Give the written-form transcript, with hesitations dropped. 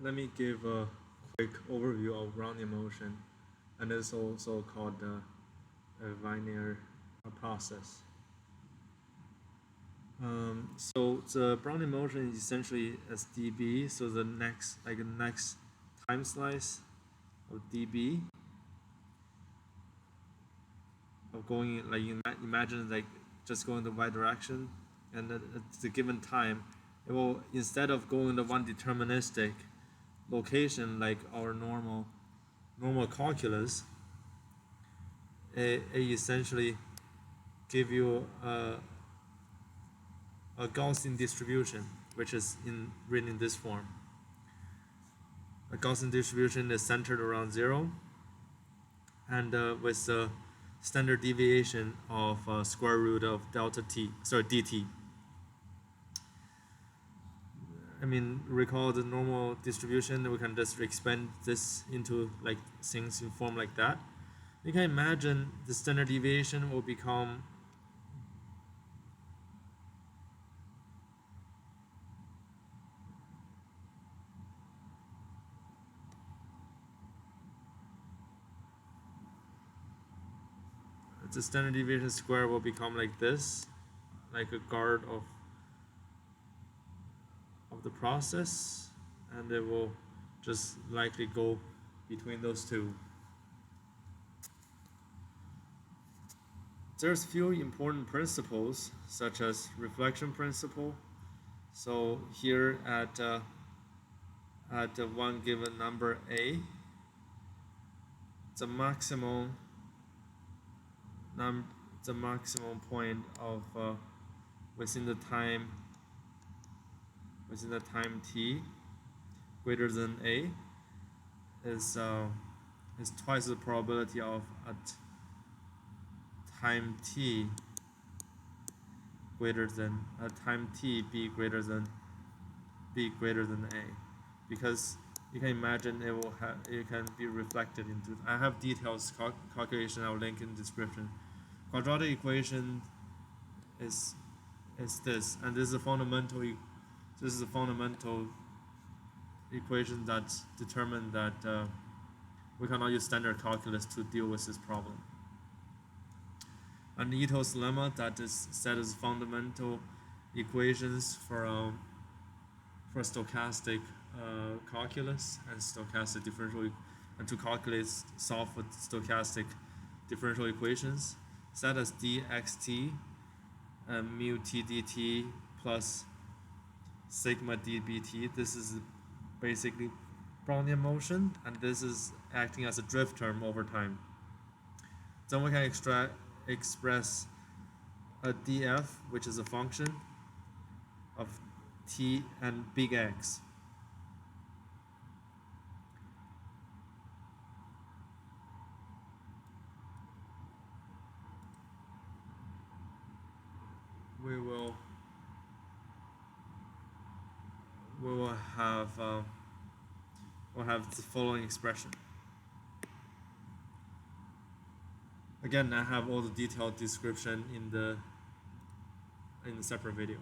let me give a quick overview of Brownian motion, and it's also called the wiener process. So the Brownian motion is essentially as dB. So the next time slice of dB of going imagine just going the y direction, and at the given time, it will, instead of going the one deterministic location like our normal calculus, it essentially give you a Gaussian distribution, which is written in this form. A Gaussian distribution is centered around 0, and with the standard deviation of square root of dt. I mean, recall the normal distribution. We can just expand this into things in form like that. You can imagine the standard deviation will become the standard deviation square will become like this, like a guard of the process, and it will just likely go between those two. There's few important principles, such as reflection principle. So here at one given number a, the maximum point of within the time t greater than a is twice the probability of at time t greater than b greater than a, because you can imagine it can be reflected into. I have details calculation I'll link in the description. Quadratic equation is this, and this is a fundamental equation that determines that we cannot use standard calculus to deal with this problem. And Ito's lemma, that is set as fundamental equations for stochastic calculus and stochastic differential, and to solve with stochastic differential equations, set as dxt mu t dt plus sigma dbt. This is basically Brownian motion, and this is acting as a drift term over time. Then we can express a df, which is a function of t and big X. We will have the following expression. Again, I have all the detailed description in the separate video.